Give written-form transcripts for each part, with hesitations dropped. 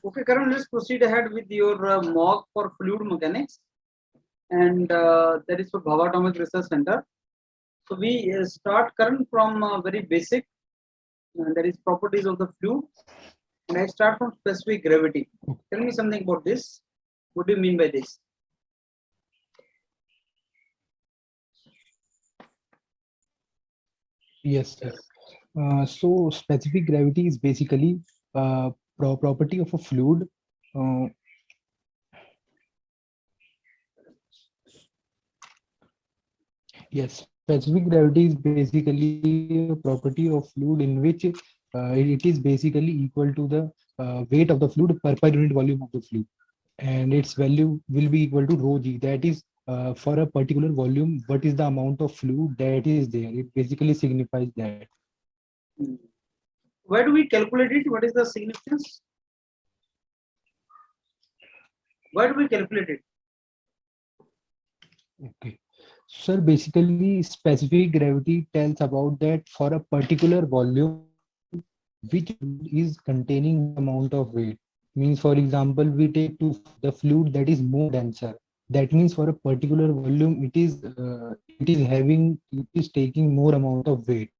Okay, Karan, let's proceed ahead with your mock for fluid mechanics, and that is for Bhava Atomic Research Center. So we start, Karan, from very basic, that is properties of the fluid, and I start from specific gravity. Tell me something about this. What do you mean by this? Yes, sir. So specific gravity is basically property of a fluid. Yes, specific gravity is basically a property of fluid in which it is basically equal to the weight of the fluid per unit volume of the fluid, and its value will be equal to rho g. That is for a particular volume, what is the amount of fluid that is there. It basically signifies that. Where do we calculate it? What is the significance? Where do we calculate it? Okay. Sir, basically specific gravity tells about that for a particular volume, which fluid is containing what amount of weight. Means, for example, we take the fluid that is more denser. That means for a particular volume, it is taking more amount of weight.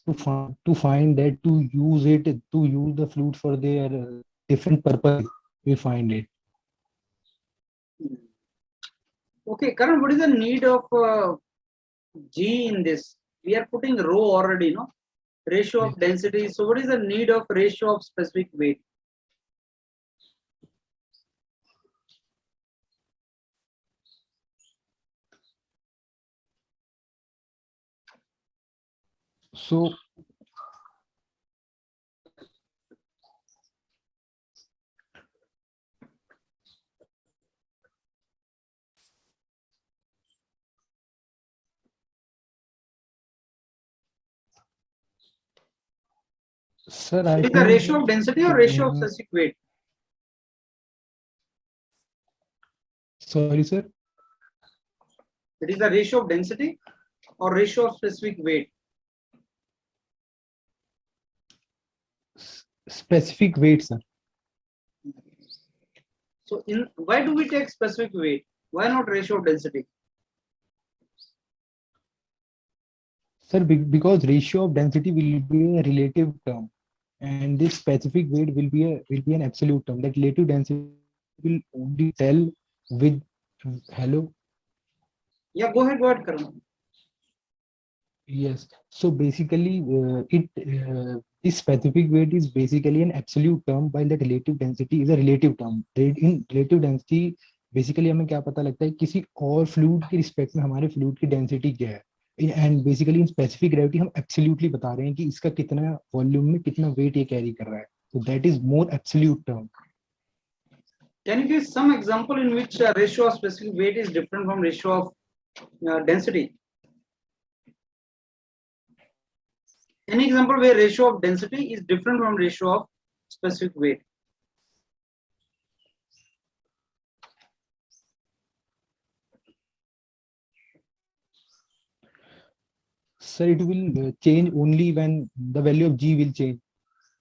To find that, to use the fluid for their different purpose, we find it. Okay, Karan, what is the need of G in this? We are putting rho already, no? Ratio of density. So what is the need of ratio of specific weight? So sir, I It is the think ratio of density or ratio of specific weight? sorry, sir. It is the ratio of density or ratio of specific weight? Specific weight, sir. So why do we take specific weight? Why not ratio of density? Sir, because ratio of density will be a relative term, and this specific weight will be an absolute term. That relative density will only tell with hello. Yeah, go ahead, Karan. Yes. So basically, this specific weight is basically an absolute term, while that relative density is a relative term. In relative density, basically हमें क्या पता लगता है किसी और fluid के respect में हमारे फ्लूइड की डेंसिटी क्या है. And basically in specific gravity हम एब्सोल्युटली बता रहे हैं कि इसका कितना वॉल्यूम में कितना वेट ये कैरी कर रहा है. So that is more absolute term. Can you give some example in which ratio of specific weight is different from ratio of density? Any example where ratio of density is different from ratio of specific weight? So it will change only when the value of G will change.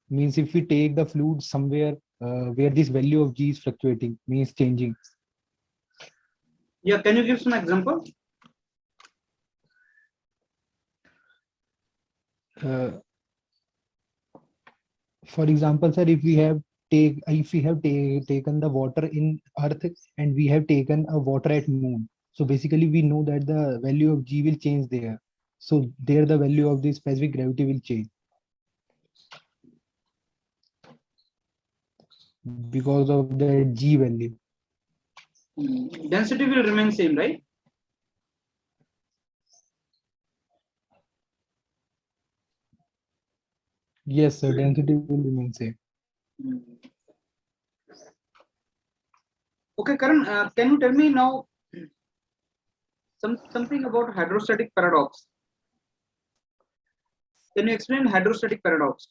Means if we take the fluid somewhere where this value of G is fluctuating, means changing. Yeah, can you give some example? For example, sir, if we have taken the water in Earth and we have taken a water at Moon, so basically we know that the value of G will change there. So there the value of the specific gravity will change because of the G value. Density will remain same, right? Yes, sir, density will remain same. Okay, Karan, can you tell me now something about hydrostatic paradox? Can you explain hydrostatic paradox?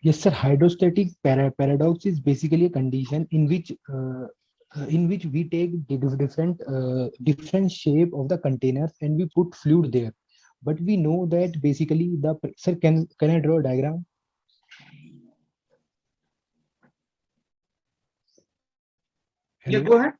Yes, sir. Hydrostatic paradox is basically a condition in which we take different shape of the containers and we put fluid there. But we know that basically sir, can I draw a diagram? Yeah, Hello. go ahead.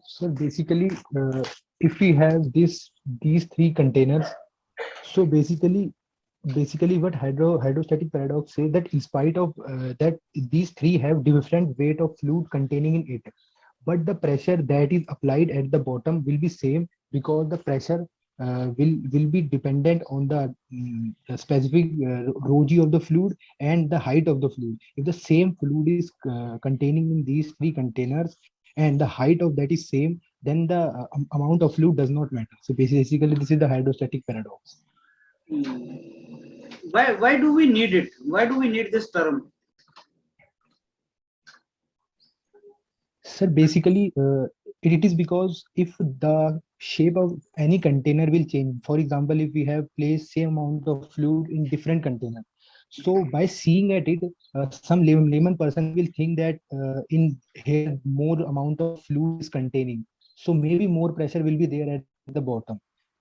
So basically, if we have these three containers, so basically what hydrostatic paradox say that in spite of that these three have different weight of fluid containing in it, but the pressure that is applied at the bottom will be same because the pressure will be dependent on the specific rho g of the fluid and the height of the fluid. If the same fluid is containing in these three containers and the height of that is same, then the amount of fluid does not matter. So basically this is the hydrostatic paradox. Why do we need it? Why do we need this term? Sir, basically, it is because if the shape of any container will change, for example, if we have placed same amount of fluid in different container, so by seeing at it, some layman person will think that in here more amount of fluid is containing, so maybe more pressure will be there at the bottom.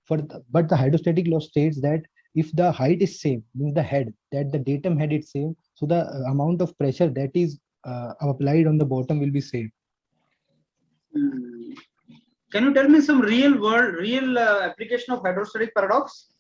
But the hydrostatic law states that if the height is same, means the head, that the datum head is same, so the amount of pressure that is applied on the bottom will be same. Hmm. Can you tell me some real application of hydrostatic paradox?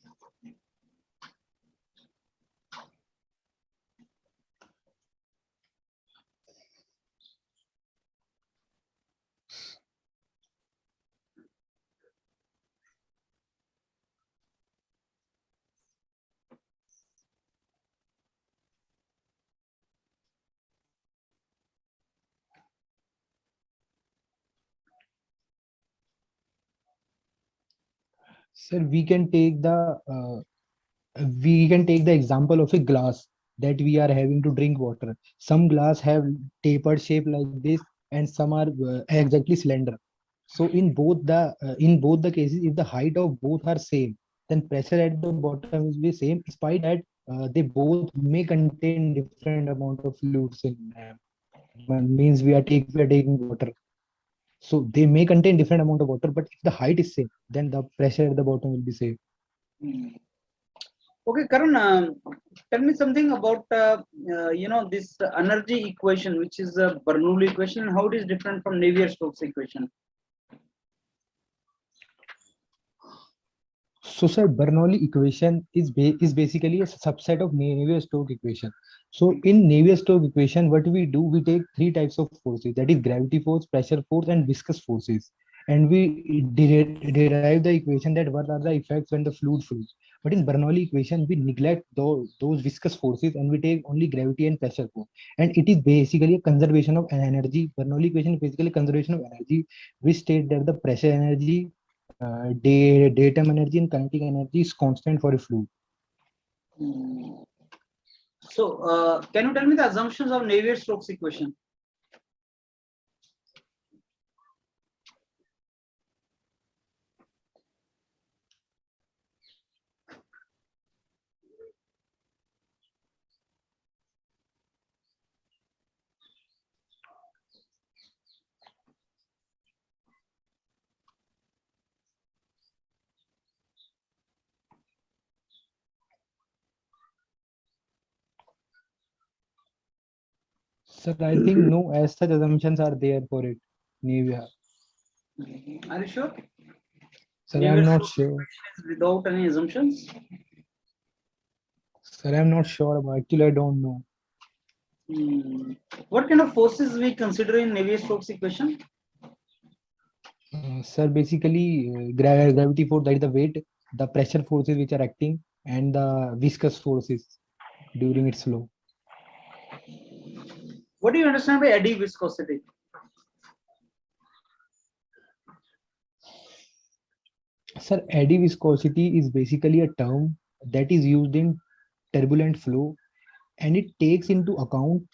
Sir, we can take the example of a glass that we are having to drink water. Some glass have tapered shape like this, and some are exactly cylinder. So in both the cases, if the height of both are same, then pressure at the bottom will be same. Despite that, they both may contain different amount of fluids in them. Means we are taking water. So they may contain different amount of water, but if the height is same, then the pressure at the bottom will be same. Hmm. Okay, Karan, tell me something about this energy equation, which is a Bernoulli equation, and how it is different from Navier-Stokes equation. So, sir, Bernoulli equation is basically a subset of Navier-Stokes equation. So, in Navier-Stokes equation, what we do, we take three types of forces, that is gravity force, pressure force, and viscous forces. And we derive the equation that what are the effects when the fluid flows. But in Bernoulli equation, we neglect those viscous forces and we take only gravity and pressure force. And it is basically a conservation of energy. Bernoulli equation is basically conservation of energy, which state that the pressure energy, datum energy and kinetic energy is constant for a fluid. Hmm. So, can you tell me the assumptions of Navier-Stokes equation? Sir, I think no as such assumptions are there for it. Nivea. Are you sure? Sir, I'm not Navier-Stokes sure. equation is without any assumptions. Sir, I'm not sure about. Actually, I don't know. Hmm. What kind of forces we consider in Navier-Stokes equation? Sir, basically, gravity force, that is the weight, the pressure forces which are acting, and the viscous forces during its flow. What do you understand by eddy viscosity? Sir, eddy viscosity is basically a term that is used in turbulent flow, and it takes into account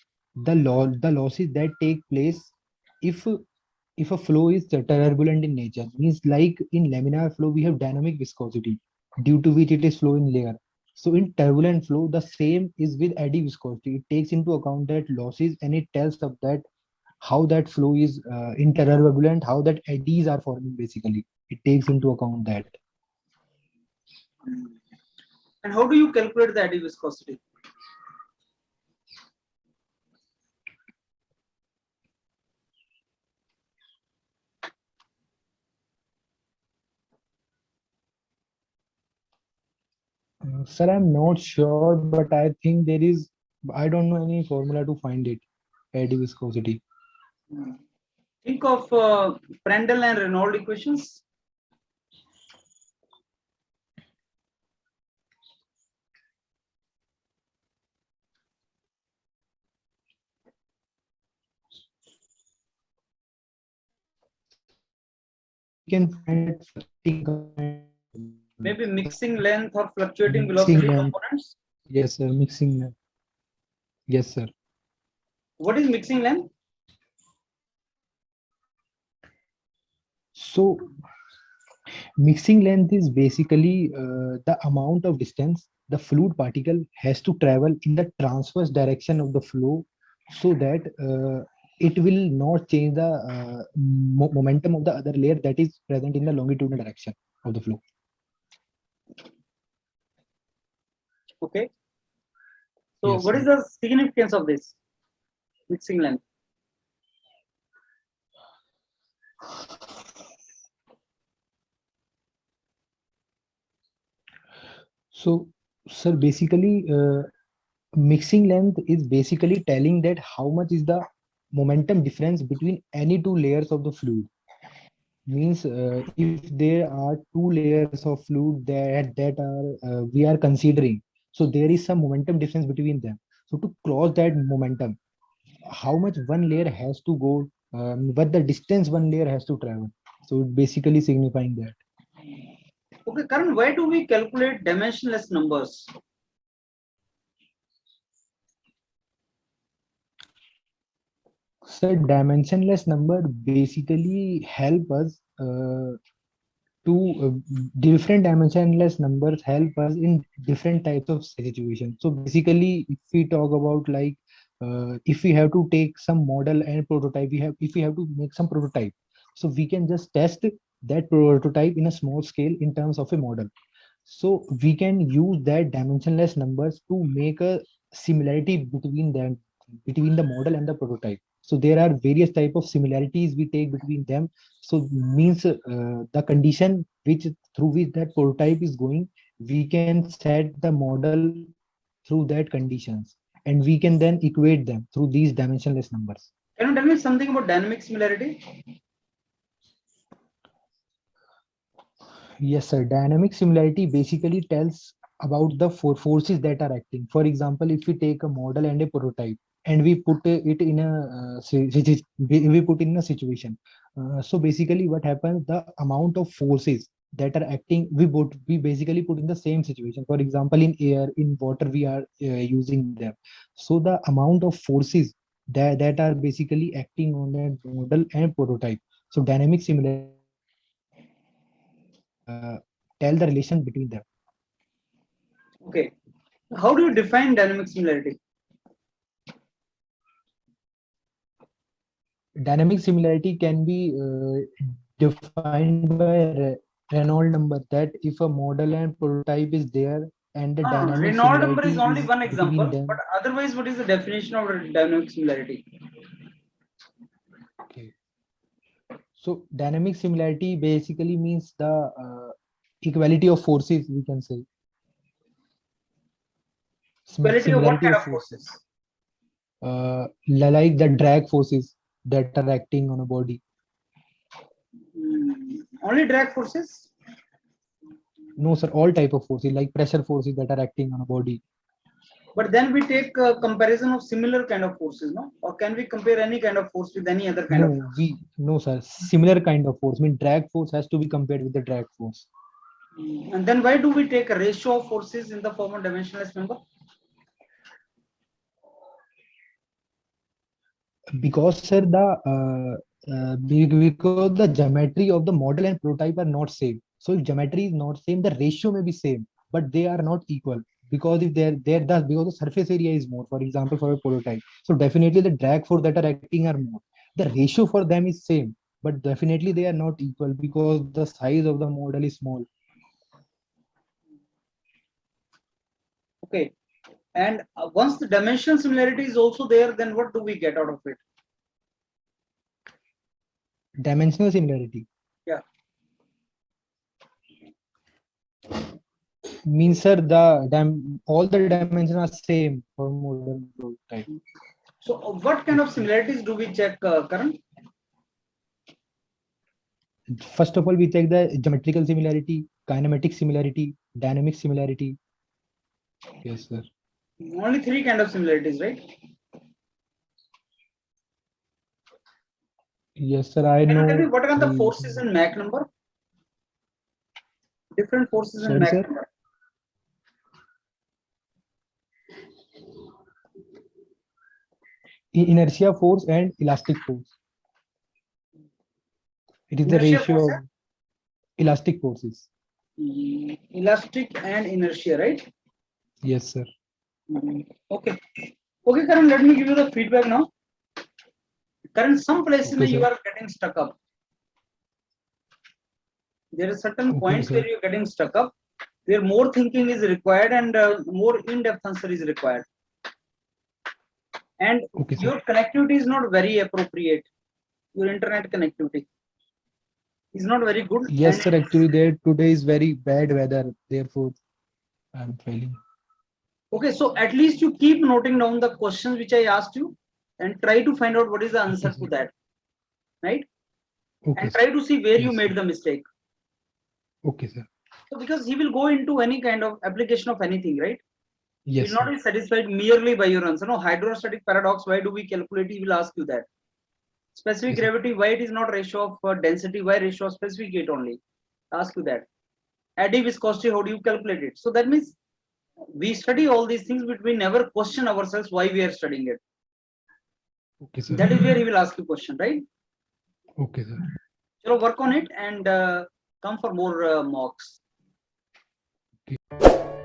the losses that take place if if a flow is turbulent in nature. Means like in laminar flow we have dynamic viscosity due to which it is flowing layer. So in turbulent flow the same is with eddy viscosity. It takes into account that losses and it tells us that how that flow is interturbulent, how that eddies are forming basically. It takes into account that. And how do you calculate the eddy viscosity? Sir, I'm not sure, but I think there is, I don't know any formula to find it, eddy viscosity. Think of Prandtl and Reynolds equations. We can find it Maybe mixing length or fluctuating mixing velocity length. components. Yes, sir. Mixing length. Yes, sir. What is mixing length? So mixing length is basically the amount of distance the fluid particle has to travel in the transverse direction of the flow, so that it will not change the momentum of the other layer that is present in the longitudinal direction of the flow. Okay. So Yes, what is the significance of this mixing length? so, sir, basically, mixing length is basically telling that how much is the momentum difference between any two layers of the fluid. Means if there are two layers of fluid that are we are considering, so there is some momentum difference between them. So to cross that momentum, how much one layer has to go, what the distance one layer has to travel. So it basically signifying that. Okay, Karan, why do we calculate dimensionless numbers? So dimensionless number basically help us to different dimensionless numbers help us in different types of situations. So basically, if we talk about like if we have to take some model and prototype, we have if we have to make some prototype, so we can just test that prototype in a small scale in terms of a model. So we can use that dimensionless numbers to make a similarity between them, between the model and the prototype. So there are various type of similarities we take between them. So means the condition which through which that prototype is going, we can set the model through that conditions, and we can then equate them through these dimensionless numbers. Can you tell me something about dynamic similarity? Yes, sir. Dynamic similarity basically tells about the forces that are acting. For example, if we take a model and a prototype and we put it in a we put in a situation. So basically, what happens? The amount of forces that are acting, we basically put in the same situation. For example, in air, in water, we are using them. So the amount of forces that are basically acting on that model and prototype. So dynamic similarity tell the relation between them. Okay. How do you define dynamic similarity? Dynamic similarity can be defined by Reynolds number, that if a model and prototype is there and the dynamic Reynolds number similarity is only is one between example, but them. otherwise, what is the definition of dynamic similarity? Okay. So dynamic similarity basically means the equality of forces, we can say. Equality of what Similarity kind of of forces. forces? Like the drag forces that are acting on a body. Only drag forces? No, sir, all type of forces like pressure forces that are acting on a body. But then we take a comparison of similar kind of forces, no? Or can we compare any kind of force with any other kind of No, force? no, sir. Similar kind of force. I mean, drag force has to be compared with the drag force. And then why do we take a ratio of forces in the form of dimensionless number? Because, sir, because the geometry of the model and prototype are not same. So if geometry is not same, the ratio may be same, but they are not equal. Because if they're thus because the surface area is more, for example, for a prototype. So definitely the drag force that are acting are more. the ratio for them is same, but definitely they are not equal because the size of the model is small. Okay. And once the dimensional similarity is also there, then what do we get out of it? Dimensional similarity. Yeah. Means sir, all the dimensions are same for model type. So what kind of similarities do we check, Karan? First of all, we check the geometrical similarity, kinematic similarity, dynamic similarity. Yes, sir. Only three kind of similarities, right? Yes, sir. I Can you tell me know. what are the forces in Mach number? Different forces in Sorry, Mach sir. number. Inertia force and elastic force. It is the Inertia ratio force, of elastic forces. elastic and inertia, right? Yes, sir. Okay. Okay, Karan, let me give you the feedback now. Karan, some places Okay, you sir. are getting stuck up. There are certain Okay, points sir. where you're getting stuck up, where more thinking is required and more in-depth answer is required. And Okay, sir. your connectivity is not very appropriate. Your internet connectivity is not very good. Yes, And sir. Actually, there today is very bad weather. Therefore, I'm failing. okay, so at least you keep noting down the questions which I asked you and try to find out what is the answer Okay, to sir. that, right? Okay, And sir. try to see where you Yes, made sir. the mistake. Okay, sir. So because he will go into any kind of application of anything, right? He will Yes, not sir. be satisfied merely by your answer. No, hydrostatic paradox, why do we calculate? He will ask you that. Specific Yes, sir. gravity, why it is not ratio of density, why ratio of specific heat only? Ask you that. Eddy viscosity, how do you calculate it? So that means we study all these things, but we never question ourselves why we are studying it. Okay, sir. That is where he will ask you question, right? Okay, sir. So work on it and come for more mocks. Okay.